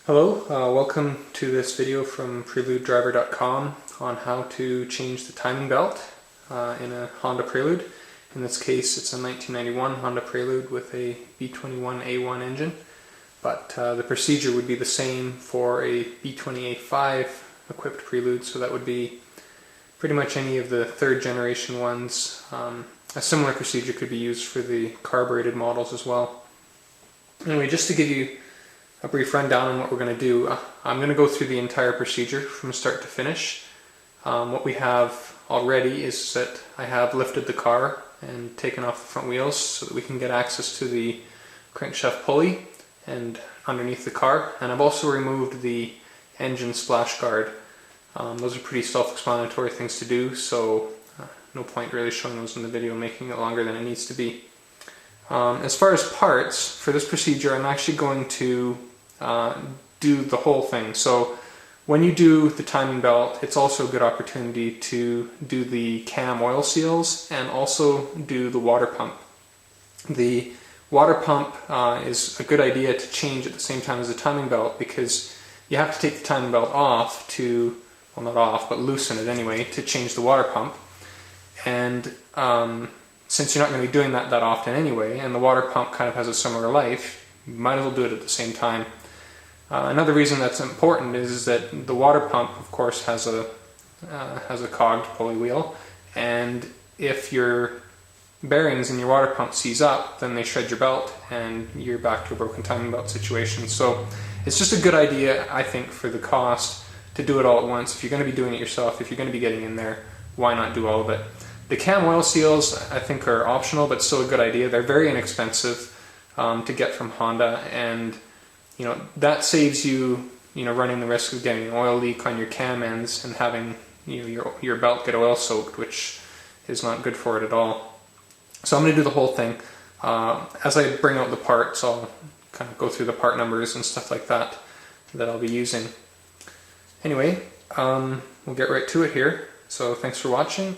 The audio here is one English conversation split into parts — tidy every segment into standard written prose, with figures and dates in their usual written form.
Hello, welcome to this video from PreludeDriver.com on how to change the timing belt in a Honda Prelude. In this case it's a 1991 Honda Prelude with a B21A1 engine, but the procedure would be the same for a B20A5 equipped Prelude, so that would be pretty much any of the third generation ones. A similar procedure could be used for the carbureted models as well. Anyway, just to give you a brief rundown on what we're going to do. I'm going to go through the entire procedure from start to finish. What we have already is that I have lifted the car and taken off the front wheels so that we can get access to the crankshaft pulley and underneath the car, and I've also removed the engine splash guard. Those are pretty self-explanatory things to do, so no point really showing those in the video, making it longer than it needs to be. As far as parts, for this procedure I'm actually going to do the whole thing. So when you do the timing belt, it's also a good opportunity to do the cam oil seals and also do the water pump. The water pump is a good idea to change at the same time as the timing belt, because you have to take the timing belt off to, well, not off, but loosen it anyway, to change the water pump. And since you're not going to be doing that often anyway, and the water pump kind of has a similar life, you might as well do it at the same time. Another reason that's important is that the water pump, of course, has a cogged pulley wheel, and if your bearings in your water pump seize up, then they shred your belt and you're back to a broken timing belt situation. So it's just a good idea, I think, for the cost to do it all at once. If you're going to be doing it yourself, if you're going to be getting in there, why not do all of it? The cam oil seals, I think, are optional, but still a good idea. They're very inexpensive to get from Honda, and that saves you running the risk of getting an oil leak on your cam ends and having your belt get oil soaked, which is not good for it at all. So I'm going to do the whole thing. As I bring out the parts, I'll kind of go through the part numbers and stuff like that I'll be using. Anyway, we'll get right to it here. So thanks for watching.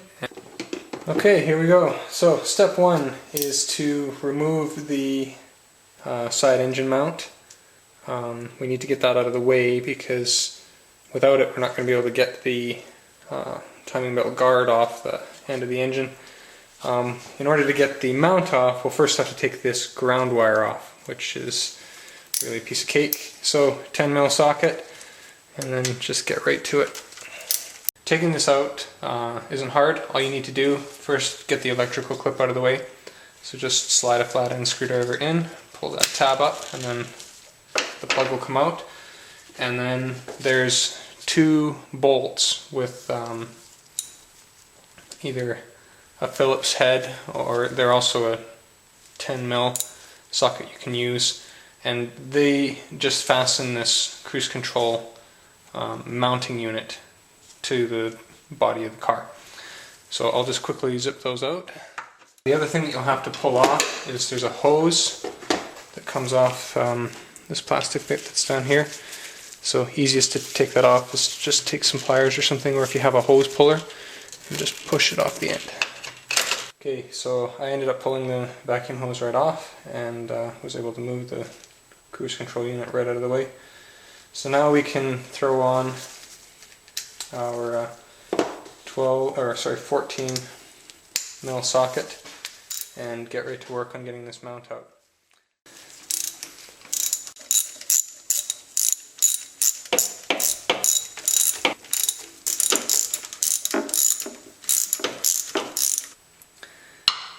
Okay, here we go. So step one is to remove the side engine mount. We need to get that out of the way, because without it we're not going to be able to get the timing belt guard off the end of the engine. In order to get the mount off, we'll first have to take this ground wire off, which is really a piece of cake. So 10mm socket, and then just get right to it. Taking this out isn't hard. All you need to do, first get the electrical clip out of the way. So just slide a flat end screwdriver in, pull that tab up, and then the plug will come out. And then there's two bolts with either a Phillips head, or they're also a 10mm socket you can use. And they just fasten this cruise control mounting unit to the body of the car. So I'll just quickly zip those out. The other thing that you'll have to pull off is there's a hose that comes off this plastic bit that's down here. So easiest to take that off is just take some pliers or something, or if you have a hose puller, and just push it off the end. Okay, so I ended up pulling the vacuum hose right off, and was able to move the cruise control unit right out of the way. So now we can throw on our 14mm socket and get ready to work on getting this mount out.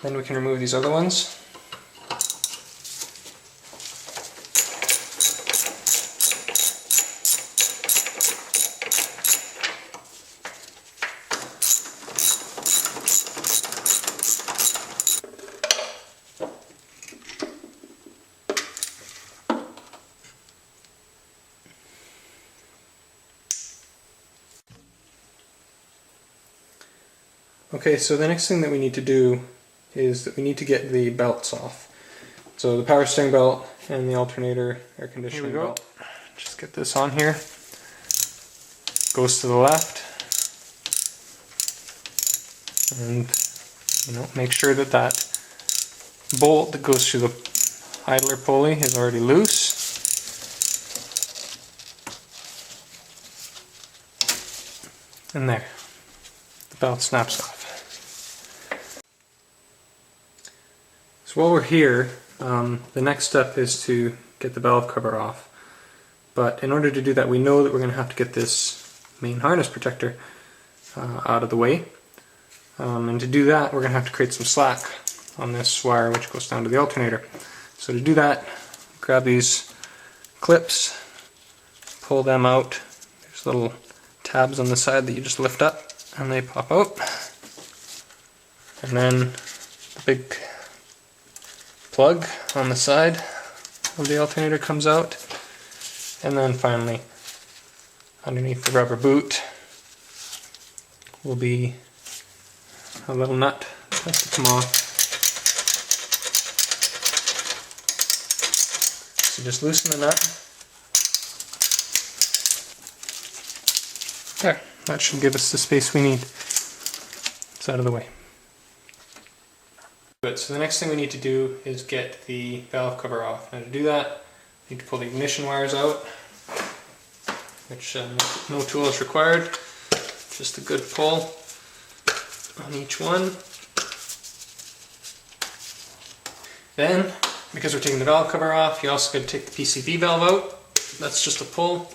Then we can remove these other ones. Okay, so the next thing that we need to do is that we need to get the belts off. So the power steering belt and the alternator air conditioning belt. Just get this on here. Goes to the left. And make sure that that bolt that goes through the idler pulley is already loose. And there, the belt snaps off. So while we're here, the next step is to get the valve cover off. But in order to do that, we know that we're going to have to get this main harness protector out of the way. And to do that, we're going to have to create some slack on this wire which goes down to the alternator. So to do that, grab these clips, pull them out. There's little tabs on the side that you just lift up and they pop out. And then the big plug on the side of the alternator comes out. And then finally, underneath the rubber boot will be a little nut that has to come off. So just loosen the nut. There, that should give us the space we need. It's out of the way. Good, so the next thing we need to do is get the valve cover off. Now to do that, we need to pull the ignition wires out, which no tool is required, just a good pull on each one. Then, because we're taking the valve cover off, you also got to take the PCV valve out. That's just a pull,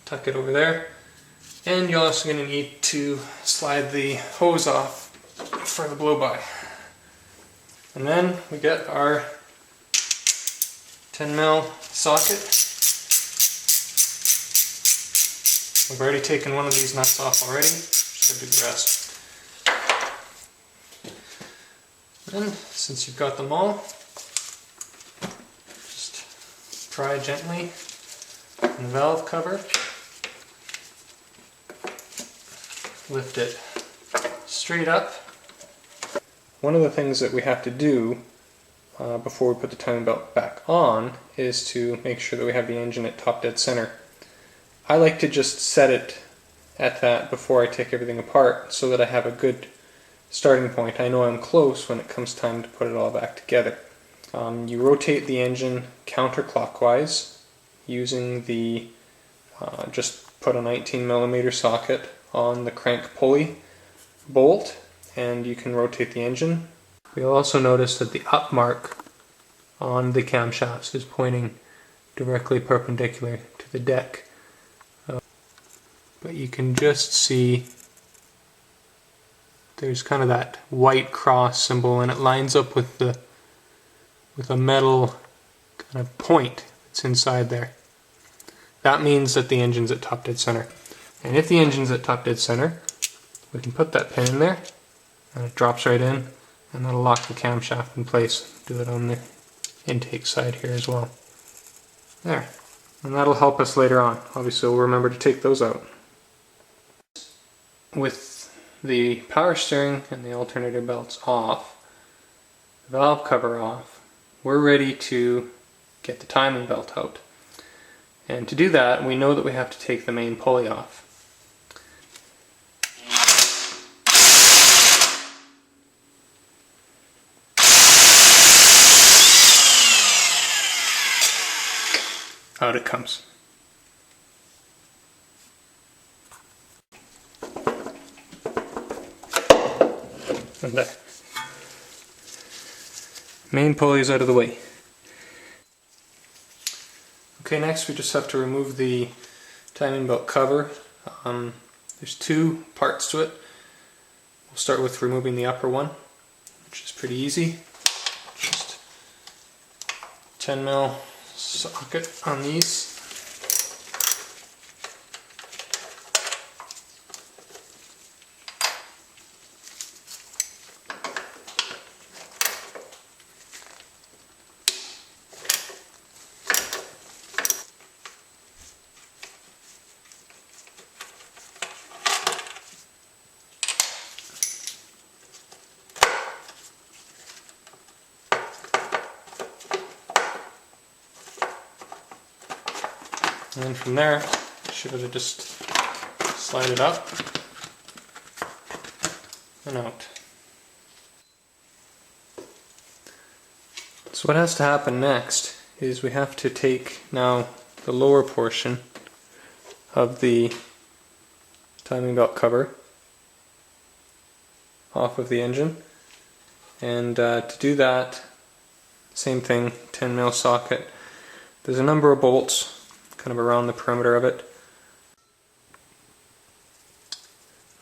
tuck it over there. And you're also going to need to slide the hose off for the blow-by. And then we get our 10mm socket. We've already taken one of these nuts off already, just gotta do the rest. And since you've got them all, just pry gently on the valve cover. Lift it straight up. One of the things that we have to do before we put the timing belt back on is to make sure that we have the engine at top dead center. I like to just set it at that before I take everything apart so that I have a good starting point. I know I'm close when it comes time to put it all back together. You rotate the engine counterclockwise using the just put a 19mm socket on the crank pulley bolt, and you can rotate the engine. You'll also notice that the up mark on the camshafts is pointing directly perpendicular to the deck. But you can just see there's kind of that white cross symbol, and it lines up with a metal kind of point that's inside there. That means that the engine's at top dead center. And if the engine's at top dead center, we can put that pin in there and it drops right in, and that'll lock the camshaft in place. Do it on the intake side here as well. There. And that'll help us later on. Obviously we'll remember to take those out. With the power steering and the alternator belts off, the valve cover off, we're ready to get the timing belt out. And to do that, we know that we have to take the main pulley off. Out it comes. And there. Main pulley is out of the way. Okay, next we just have to remove the timing belt cover. There's two parts to it. We'll start with removing the upper one, which is pretty easy. Just 10mm socket on these. And then from there, you should be able to just slide it up and out. So what has to happen next is we have to take now the lower portion of the timing belt cover off of the engine. And to do that, same thing, 10mm socket. There's a number of bolts kind of around the perimeter of it.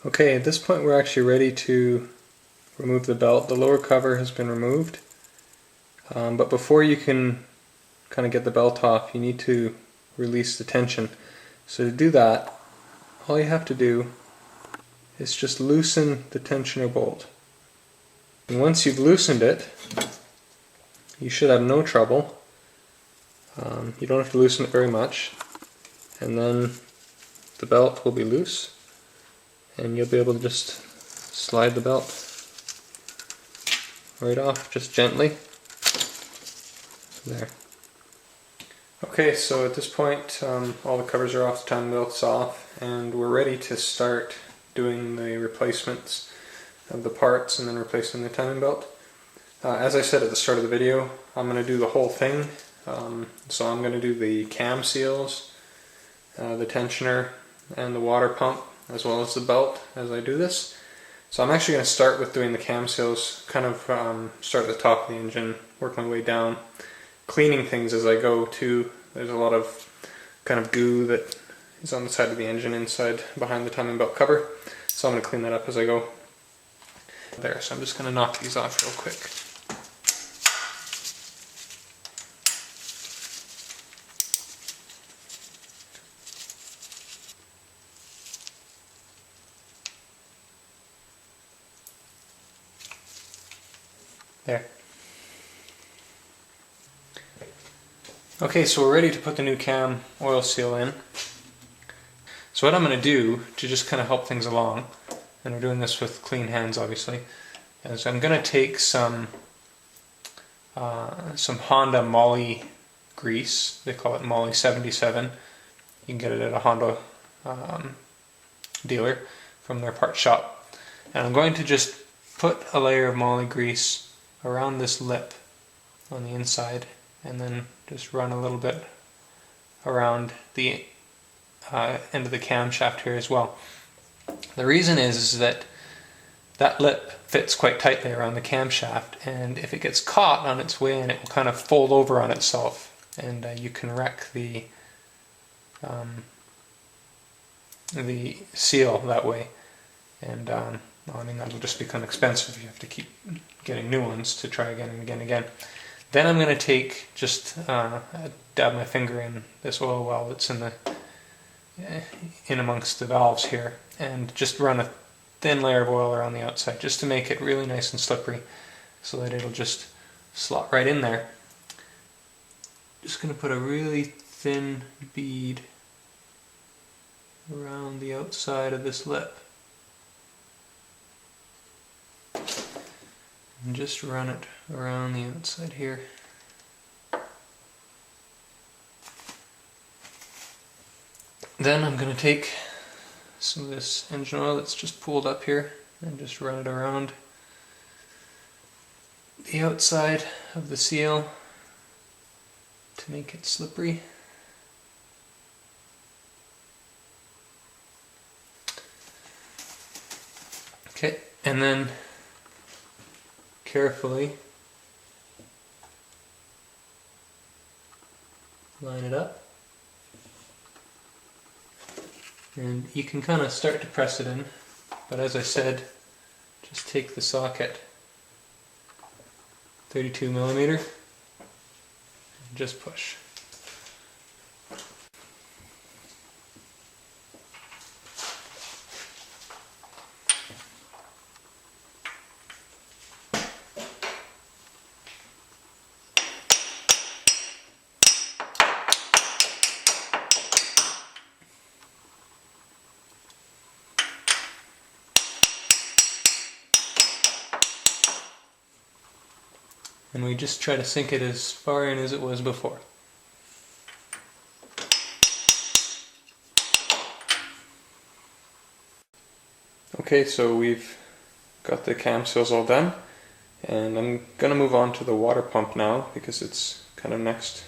Okay, at this point we're actually ready to remove the belt. The lower cover has been removed, but before you can kind of get the belt off, you need to release the tension. So to do that, all you have to do is just loosen the tensioner bolt. And once you've loosened it, you should have no trouble. You don't have to loosen it very much, and then the belt will be loose and you'll be able to just slide the belt right off, just gently. There. Okay, so at this point all the covers are off, the timing belt's off, and we're ready to start doing the replacements of the parts and then replacing the timing belt. As I said at the start of the video, I'm going to do the whole thing. So I'm going to do the cam seals, the tensioner, and the water pump, as well as the belt as I do this. So I'm actually going to start with doing the cam seals, kind of start at the top of the engine, work my way down, cleaning things as I go too. There's a lot of kind of goo that is on the side of the engine inside behind the timing belt cover, so I'm going to clean that up as I go. There, so I'm just going to knock these off real quick. There. Okay, so we're ready to put the new cam oil seal in. So what I'm going to do to just kind of help things along, and we're doing this with clean hands obviously, is I'm going to take some Honda Moly grease. They call it Moly 77. You can get it at a Honda dealer from their part shop. And I'm going to just put a layer of Moly grease around this lip on the inside, and then just run a little bit around the end of the camshaft here as well. The reason is that that lip fits quite tightly around the camshaft, and if it gets caught on its way in, it will kind of fold over on itself, and you can wreck the seal that way. And well, I mean, that'll just become expensive. You have to keep getting new ones to try again and again and again. Then I'm going to take just dab my finger in this oil well that's in amongst the valves here, and just run a thin layer of oil around the outside just to make it really nice and slippery, so that it'll just slot right in there. Just going to put a really thin bead around the outside of this lip. And just run it around the outside here. Then I'm going to take some of this engine oil that's just pooled up here and just run it around the outside of the seal to make it slippery. Okay, and then carefully line it up, and you can kind of start to press it in, but as I said, just take the socket 32mm and just push. And we just try to sink it as far in as it was before. Okay, so we've got the cam seals all done, and I'm going to move on to the water pump now because it's kind of next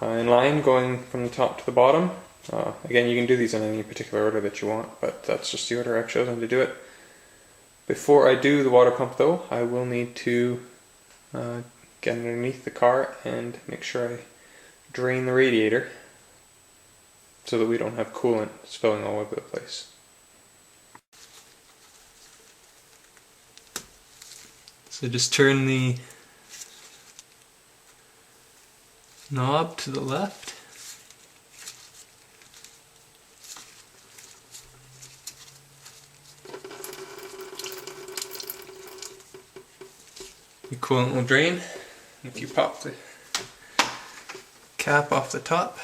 in line, going from the top to the bottom. Again, you can do these in any particular order that you want, but that's just the order I've chosen to do it. Before I do the water pump though, I will need to get underneath the car and make sure I drain the radiator so that we don't have coolant spilling all over the place. So just turn the knob to the left. The coolant will drain. If you pop the cap off the top,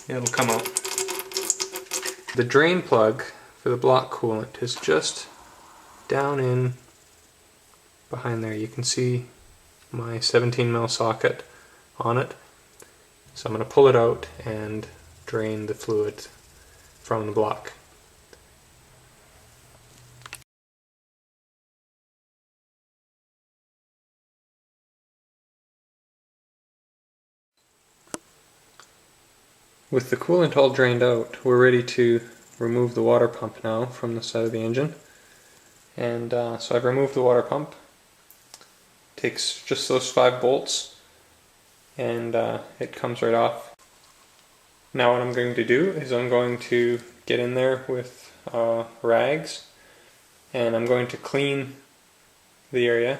it'll come out. The drain plug for the block coolant is just down in behind there. You can see my 17mm socket on it. So I'm going to pull it out and drain the fluid from the block. With the coolant all drained out, we're ready to remove the water pump now from the side of the engine. And so I've removed the water pump. Takes just those 5 bolts and it comes right off. Now what I'm going to do is I'm going to get in there with rags and I'm going to clean the area.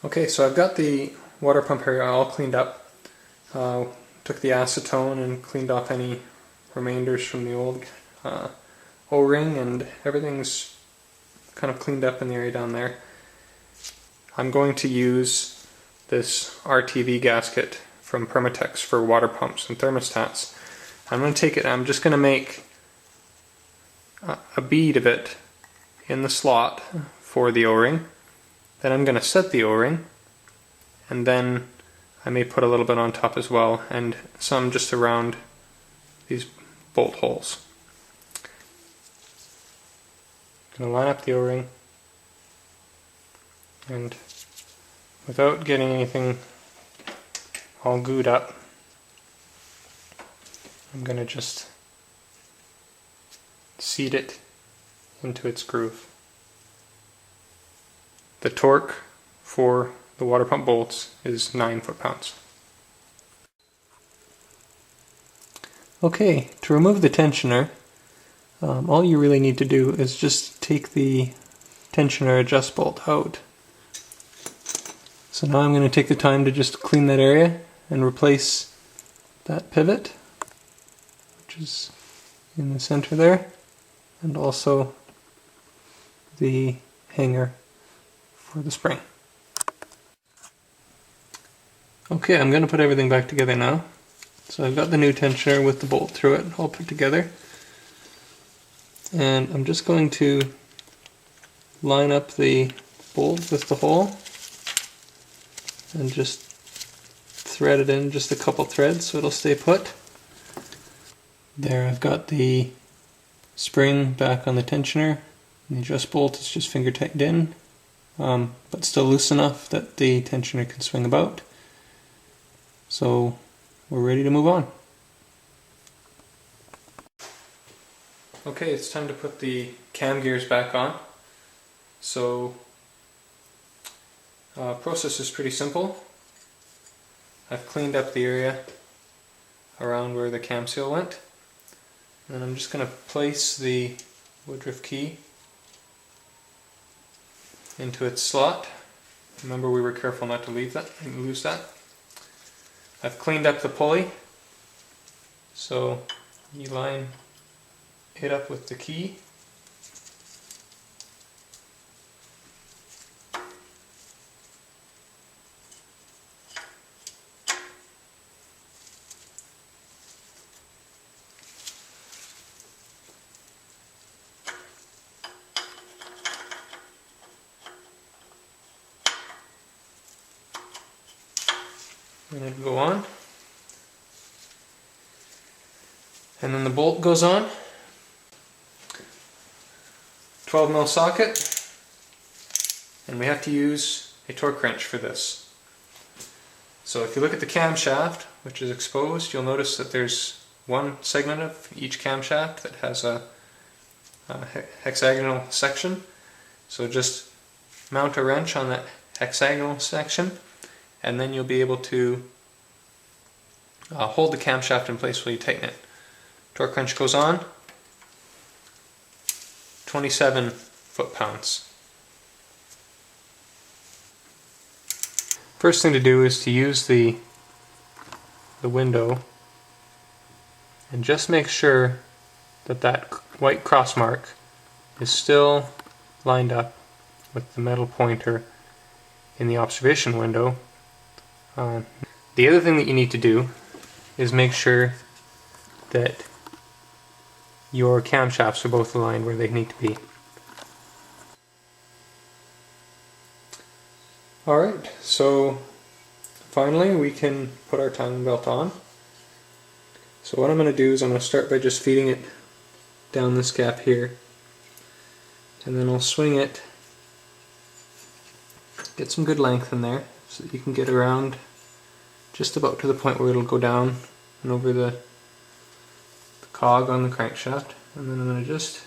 Okay, so I've got the water pump area all cleaned up. Took the acetone and cleaned off any remainders from the old O-ring, and everything's kind of cleaned up in the area down there. I'm going to use this RTV gasket from Permatex for water pumps and thermostats. I'm going to take it and I'm just going to make a bead of it in the slot for the O-ring. Then I'm going to set the O-ring, and then I may put a little bit on top as well, and some just around these bolt holes. I'm going to line up the O-ring, and without getting anything all gooed up, I'm going to just seat it into its groove. The torque for the water pump bolts is 9 foot-pounds. Okay, to remove the tensioner, all you really need to do is just take the tensioner adjust bolt out. So now I'm going to take the time to just clean that area and replace that pivot, which is in the center there, and also the hanger for the spring. Okay, I'm going to put everything back together now. So I've got the new tensioner with the bolt through it all put together. And I'm just going to line up the bolt with the hole and just thread it in just a couple threads so it'll stay put. There, I've got the spring back on the tensioner. And the adjust bolt is just finger tightened in, but still loose enough that the tensioner can swing about. So we're ready to move on. Okay, it's time to put the cam gears back on. So process is pretty simple. I've cleaned up the area around where the cam seal went, and I'm just going to place the woodruff key into its slot. Remember, we were careful not to lose that. I've cleaned up the pulley, so you line it up with the key. And it'll go on. And then the bolt goes on. 12mm socket. And we have to use a torque wrench for this. So if you look at the camshaft, which is exposed, you'll notice that there's one segment of each camshaft that has a hexagonal section. So just mount a wrench on that hexagonal section, and then you'll be able to hold the camshaft in place while you tighten it. Torque wrench goes on, 27 foot-pounds. First thing to do is to use the window and just make sure that that white cross mark is still lined up with the metal pointer in the observation window. The other thing that you need to do is make sure that your camshafts are both aligned where they need to be. Alright, so finally we can put our timing belt on. So what I'm going to do is I'm going to start by just feeding it down this gap here, and then I'll swing it, get some good length in there so that you can get around just about to the point where it'll go down and over the cog on the crankshaft, and then I'm going to just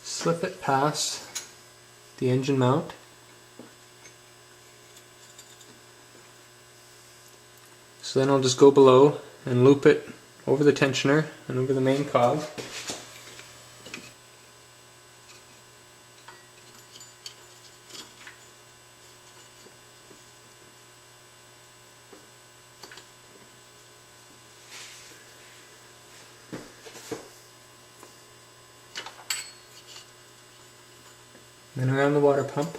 slip it past the engine mount. So then I'll just go below and loop it over the tensioner and over the main cog. Then around the water pump.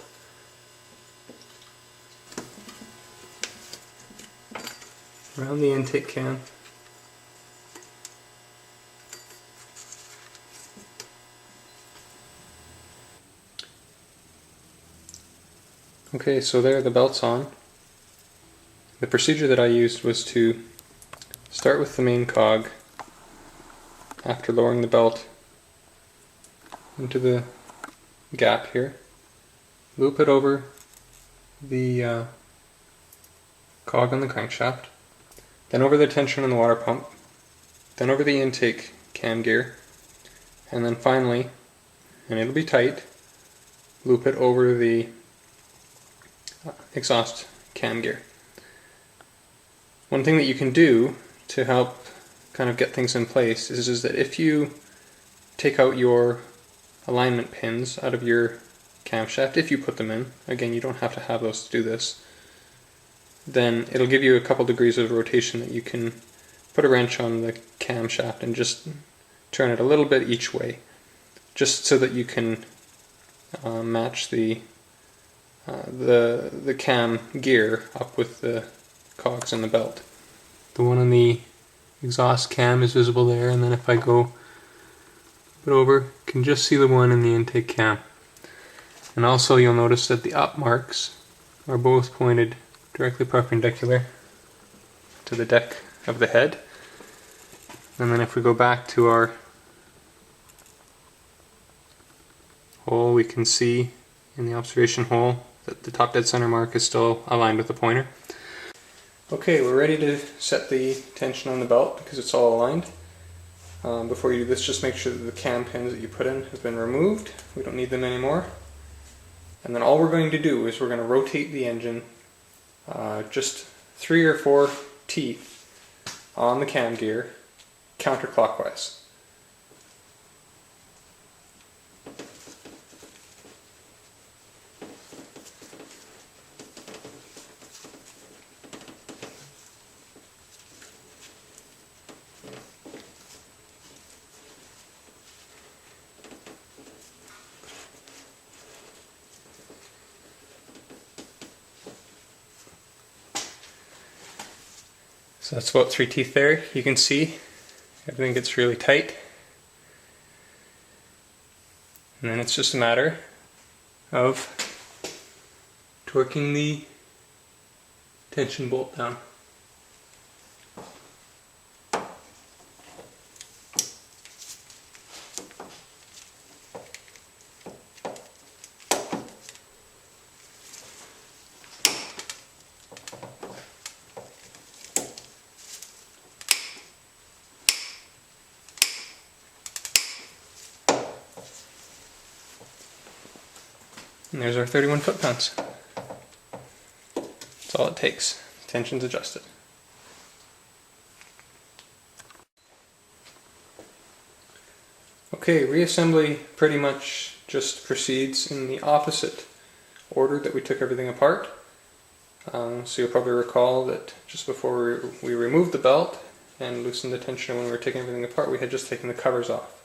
Around the intake can. Okay, so there the belt's on. The procedure that I used was to start with the main cog after lowering the belt into the gap here, loop it over the cog on the crankshaft, then over the tension on the water pump, then over the intake cam gear, and then finally, and it'll be tight, loop it over the exhaust cam gear. One thing that you can do to help kind of get things in place is that if you take out your alignment pins out of your camshaft, if you put them in, again you don't have to have those to do this, then it'll give you a couple degrees of rotation that you can put a wrench on the camshaft and just turn it a little bit each way, just so that you can match the cam gear up with the cogs in the belt. The one on the exhaust cam is visible there, and then if I go over, you can just see the one in the intake cam. And also you'll notice that the up marks are both pointed directly perpendicular to the deck of the head. And then if we go back to our hole, we can see in the observation hole that the top dead center mark is still aligned with the pointer. Okay, we're ready to set the tension on the belt because it's all aligned. Before you do this, just make sure that the cam pins that you put in have been removed. We don't need them anymore. And then all we're going to do is we're going to rotate the engine just 3 or 4 teeth on the cam gear counterclockwise. So that's about 3 teeth there. You can see everything gets really tight. And then it's just a matter of torquing the tension bolt down. And there's our 31 foot-pounds. That's all it takes. Tension's adjusted. Okay, reassembly pretty much just proceeds in the opposite order that we took everything apart. So you'll probably recall that just before we removed the belt and loosened the tensioner when we were taking everything apart, we had just taken the covers off.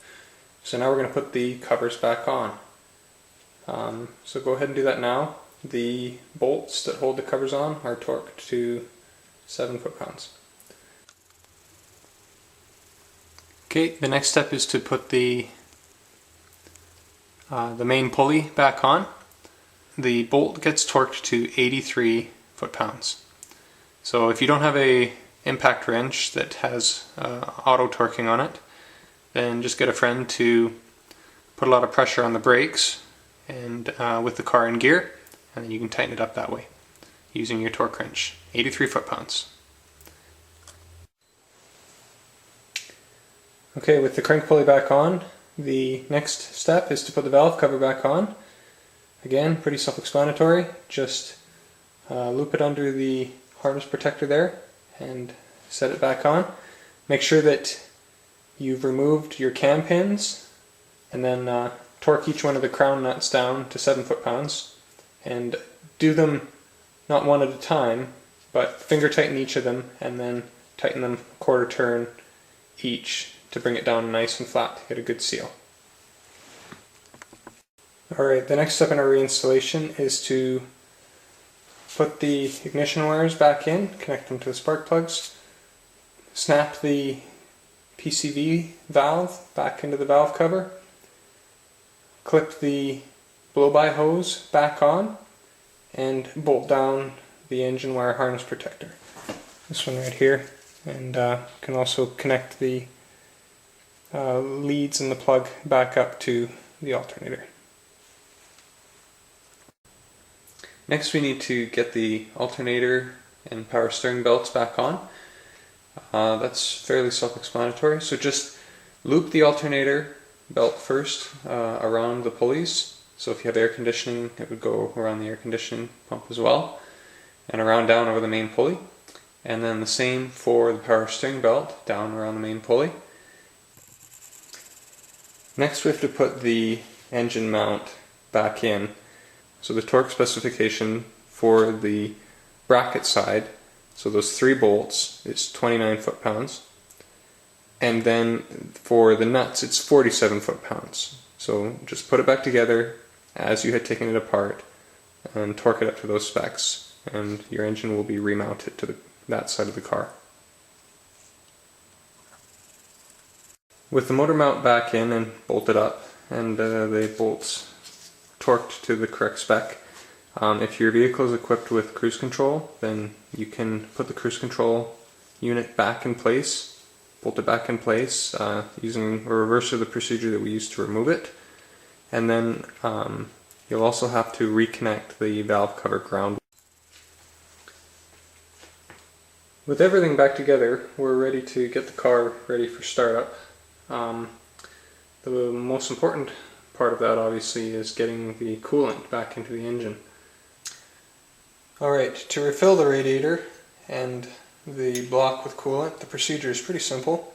So now we're going to put the covers back on. So go ahead and do that now. The bolts that hold the covers on are torqued to 7 foot-pounds. Okay, the next step is to put the main pulley back on. The bolt gets torqued to 83 foot-pounds. So if you don't have a impact wrench that has auto torquing on it, then just get a friend to put a lot of pressure on the brakes and with the car in gear, and then you can tighten it up that way using your torque wrench. 83 foot-pounds. Okay, with the crank pulley back on, the next step is to put the valve cover back on. Again, pretty self-explanatory. Just loop it under the harness protector there and set it back on. Make sure that you've removed your cam pins, and then torque each one of the crown nuts down to 7 foot-pounds, and do them not one at a time, but finger tighten each of them and then tighten them a quarter turn each to bring it down nice and flat to get a good seal. Alright, the next step in our reinstallation is to put the ignition wires back in, connect them to the spark plugs, snap the PCV valve back into the valve cover, clip the blow-by hose back on, and bolt down the engine wire harness protector. This one right here, and can also connect the leads and the plug back up to the alternator. Next we need to get the alternator and power steering belts back on. That's fairly self-explanatory, so just loop the alternator belt first around the pulleys. So if you have air conditioning, it would go around the air conditioning pump as well, and around down over the main pulley. And then the same for the power steering belt, down around the main pulley. Next we have to put the engine mount back in. So the torque specification for the bracket side, so those 3 bolts, is 29 foot-pounds. And then for the nuts it's 47 foot-pounds. So just put it back together as you had taken it apart and torque it up to those specs, and your engine will be remounted to that side of the car. With the motor mount back in and bolted up, and the bolts torqued to the correct spec, if your vehicle is equipped with cruise control, then you can put the cruise control unit back in place, bolt it back in place using a reverse of the procedure that we used to remove it, and then you'll also have to reconnect the valve cover ground. With everything back together, we're ready to get the car ready for startup. The most important part of that obviously is getting the coolant back into the engine. Alright, to refill the radiator and the block with coolant, the procedure is pretty simple.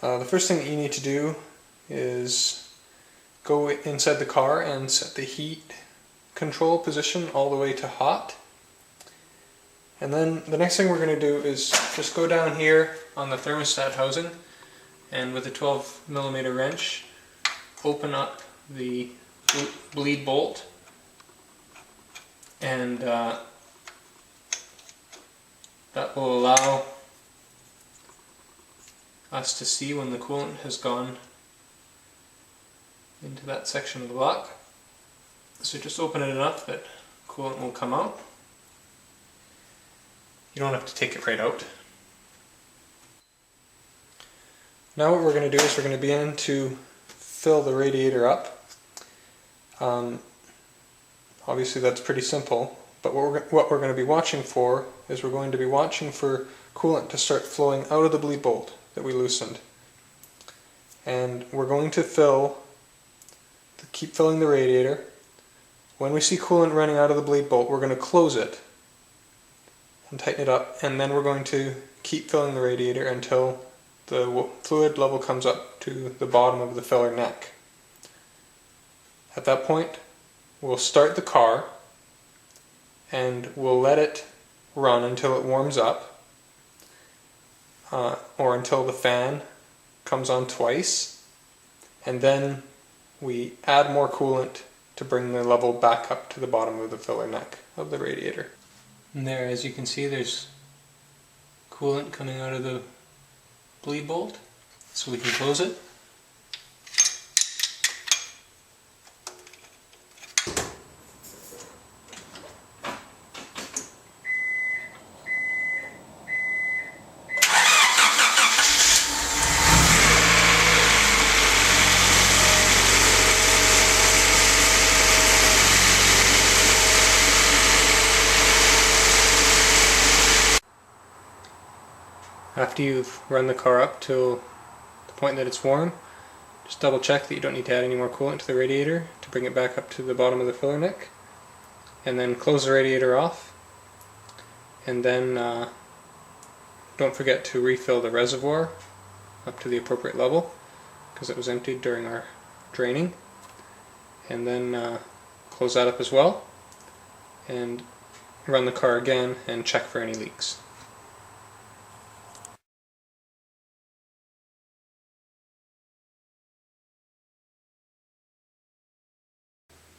The first thing that you need to do is go inside the car and set the heat control position all the way to hot. And then the next thing we're going to do is just go down here on the thermostat housing, and with a 12mm wrench open up the bleed bolt, and that will allow us to see when the coolant has gone into that section of the block. So just open it enough that coolant will come out. You don't have to take it right out. Now what we're going to do is we're going to begin to fill the radiator up. Obviously that's pretty simple, but what we're going to be watching for is we're going to be watching for coolant to start flowing out of the bleed bolt that we loosened. And we're going to keep filling the radiator When we see coolant running out of the bleed bolt, we're going to close it and tighten it up, and then we're going to keep filling the radiator until the fluid level comes up to the bottom of the filler neck. At that point, we'll start the car and we'll let it run until it warms up, or until the fan comes on twice, and then we add more coolant to bring the level back up to the bottom of the filler neck of the radiator. And there, as you can see, there's coolant coming out of the bleed bolt, so we can close it. After you've run the car up till the point that it's warm, just double check that you don't need to add any more coolant to the radiator to bring it back up to the bottom of the filler neck, and then close the radiator off, and then don't forget to refill the reservoir up to the appropriate level because it was emptied during our draining, and then close that up as well and run the car again and check for any leaks.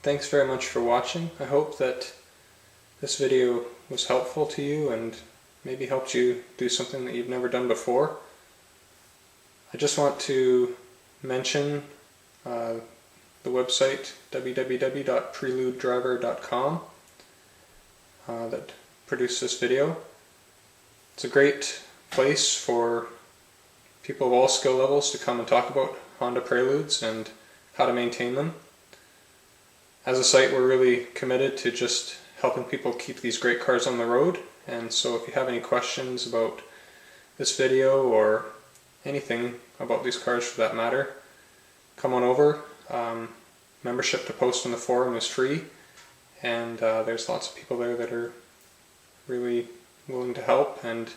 Thanks very much for watching. I hope that this video was helpful to you and maybe helped you do something that you've never done before. I just want to mention the website www.PreludeDriver.com that produced this video. It's a great place for people of all skill levels to come and talk about Honda Preludes and how to maintain them. As a site, we're really committed to just helping people keep these great cars on the road, and so if you have any questions about this video or anything about these cars for that matter, come on over. Membership to post on the forum is free, and there's lots of people there that are really willing to help, and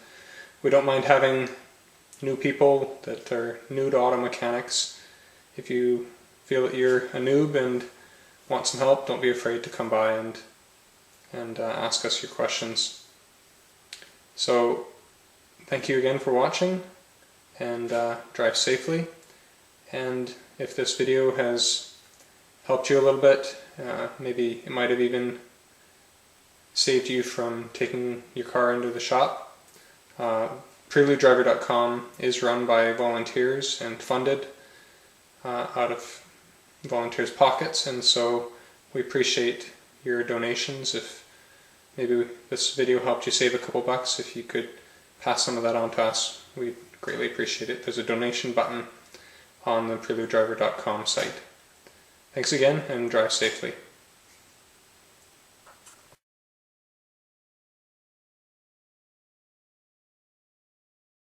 we don't mind having new people that are new to auto mechanics. If you feel that you're a noob and want some help, don't be afraid to come by and ask us your questions. So thank you again for watching, and drive safely. And if this video has helped you a little bit, maybe it might have even saved you from taking your car into the shop. PreludeDriver.com is run by volunteers and funded out of volunteers' pockets, and so we appreciate your donations. If maybe this video helped you save a couple bucks, if you could pass some of that on to us, we'd greatly appreciate it. There's a donation button on the PreludeDriver.com site. Thanks again, and drive safely.